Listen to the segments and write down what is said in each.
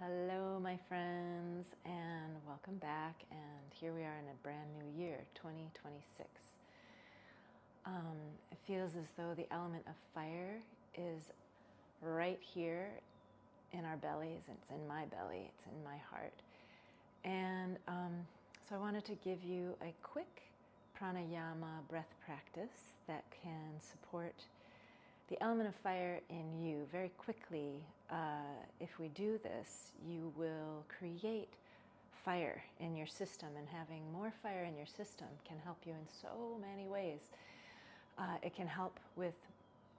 Hello, my friends, and welcome back. And here we are in a brand new year, 2026. It feels as though the element of fire is right here in our bellies. It's in my belly, it's in my heart. And so I wanted to give you a quick pranayama breath practice that can support the element of fire in you very quickly. If we do this, you will create fire in your system, and having more fire in your system can help you in so many ways. It can help with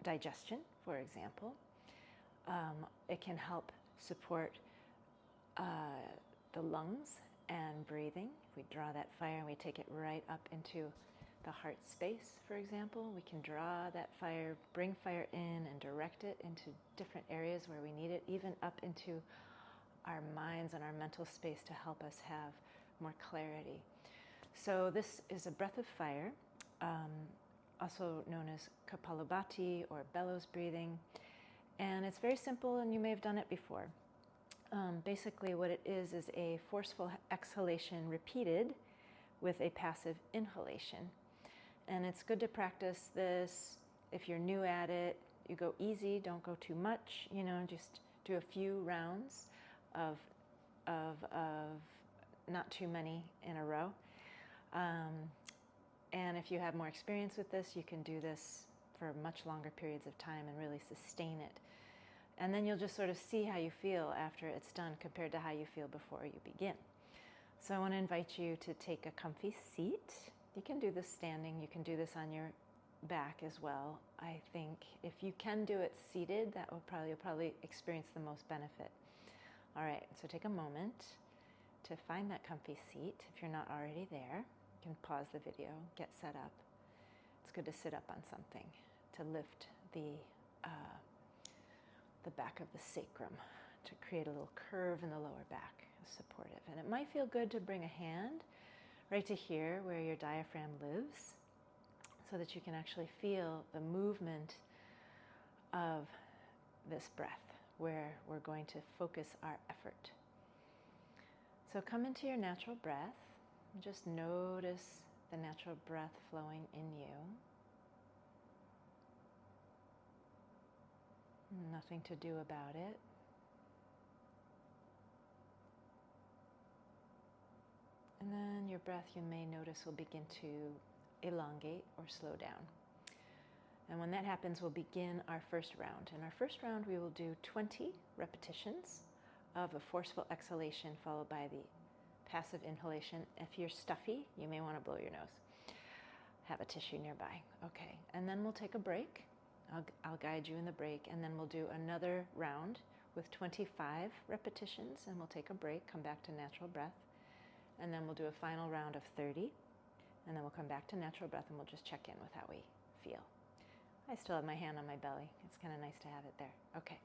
digestion, for example. It can help support the lungs and breathing. If we draw that fire and we take it right up into the heart space, for example, we can draw that fire, bring fire in and direct it into different areas where we need it, even up into our minds and our mental space to help us have more clarity. So this is a breath of fire, also known as Kapalabhati or bellows breathing. And it's very simple, and you may have done it before. Basically what it is a forceful exhalation repeated with a passive inhalation. And it's good to practice this. If you're new at it, you go easy, don't go too much, just do a few rounds of not too many in a row. And if you have more experience with this, you can do this for much longer periods of time and really sustain it. And then you'll just sort of see how you feel after it's done compared to how you feel before you begin. So I want to invite you to take a comfy seat. You can do this standing, you can do this on your back as well. I think if you can do it seated, you'll probably experience the most benefit. All right, so take a moment to find that comfy seat. If you're not already there, you can pause the video, get set up. It's good to sit up on something to lift the back of the sacrum, to create a little curve in the lower back, supportive. And it might feel good to bring a hand right to here where your diaphragm lives, so that you can actually feel the movement of this breath, where we're going to focus our effort. So come into your natural breath and just notice the natural breath flowing in you. Nothing to do about it. And then your breath, you may notice, will begin to elongate or slow down. And when that happens, we'll begin our first round. In our first round, we will do 20 repetitions of a forceful exhalation followed by the passive inhalation. If you're stuffy, you may want to blow your nose. Have a tissue nearby. Okay, and then we'll take a break. I'll guide you in the break, and then we'll do another round with 25 repetitions, and we'll take a break, come back to natural breath, and then we'll do a final round of 30, and then we'll come back to natural breath, and we'll just check in with how we feel. I still have my hand on my belly. It's kind of nice to have it there. Okay,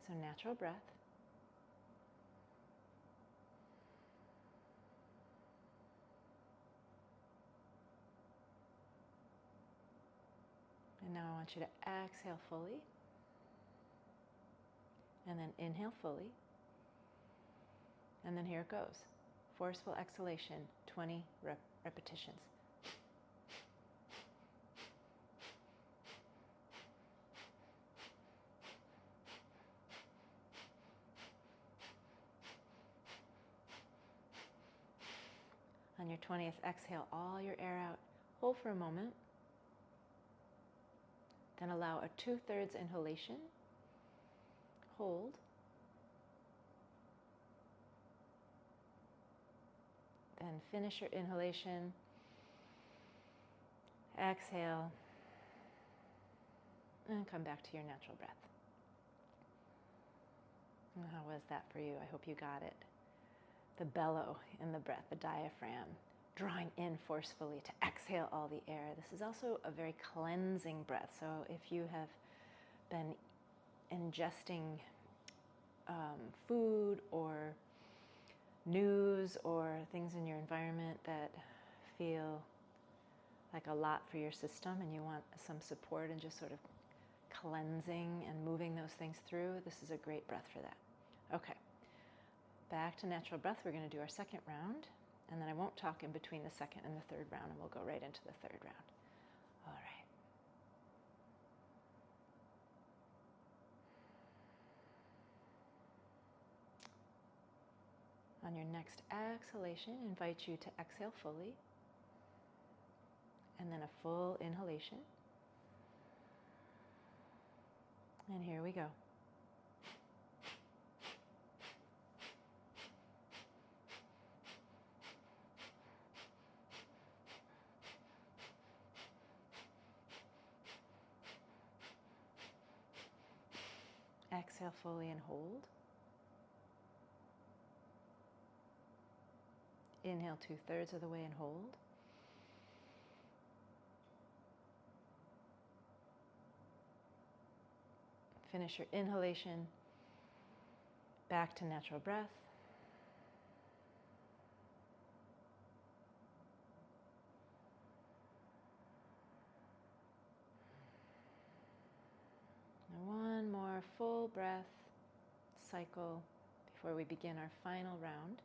so natural breath. And now I want you to exhale fully, and then inhale fully, and then here it goes. Forceful exhalation, 20 repetitions. On your 20th exhale, all your air out. Hold for a moment. Then allow a 2/3 inhalation. Hold. Then finish your inhalation. Exhale. And come back to your natural breath. And how was that for you? I hope you got it. The bellow in the breath, the diaphragm, drawing in forcefully to exhale all the air. This is also a very cleansing breath. So if you have been ingesting food or news or things in your environment that feel like a lot for your system, and you want some support and just sort of cleansing and moving those things through, this is a great breath for that. Okay, Back to natural breath. We're going to do our second round, and then I won't talk in between the second and the third round, and we'll go right into the third round. All right. On your next exhalation, invite you to exhale fully, and then a full inhalation. And here we go. Exhale fully and hold. Inhale 2/3 of the way and hold. Finish your inhalation. Back to natural breath. And one more full breath cycle before we begin our final round.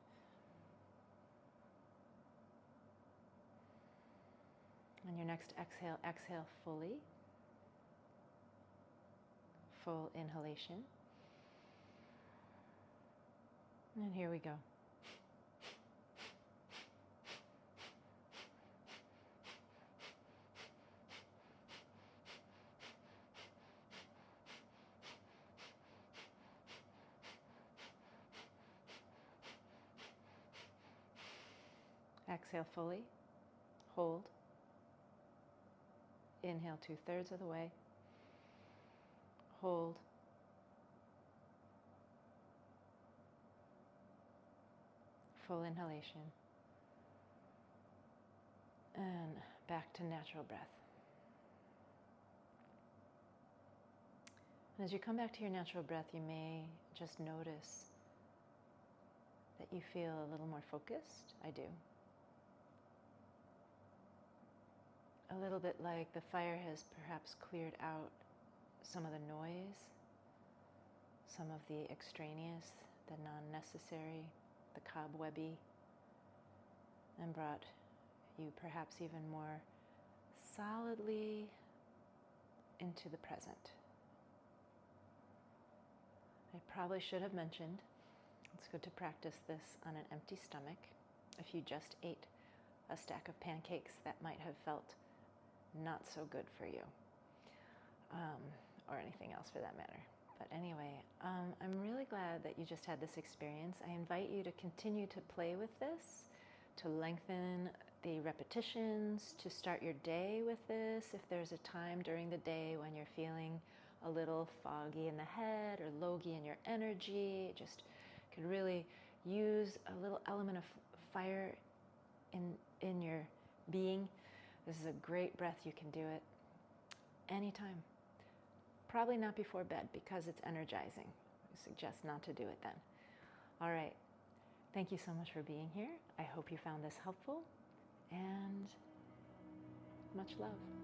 On your next exhale, exhale fully. Full inhalation. And here we go. Exhale fully. Hold. Inhale 2/3 of the way. Hold. Full inhalation. And back to natural breath. And as you come back to your natural breath, you may just notice that you feel a little more focused. I do. A little bit like the fire has perhaps cleared out some of the noise, some of the extraneous, the non-necessary, the cobwebby, and brought you perhaps even more solidly into the present. I probably should have mentioned, it's good to practice this on an empty stomach. If you just ate a stack of pancakes, that might have felt not so good for you, or anything else for that matter. But anyway, I'm really glad that you just had this experience. I invite you to continue to play with this, to lengthen the repetitions, to start your day with this. If there's a time during the day when you're feeling a little foggy in the head or logy in your energy, just could really use a little element of fire in your being. This is a great breath. You can do it anytime. Probably not before bed because it's energizing. I suggest not to do it then. All right. Thank you so much for being here. I hope you found this helpful, and much love.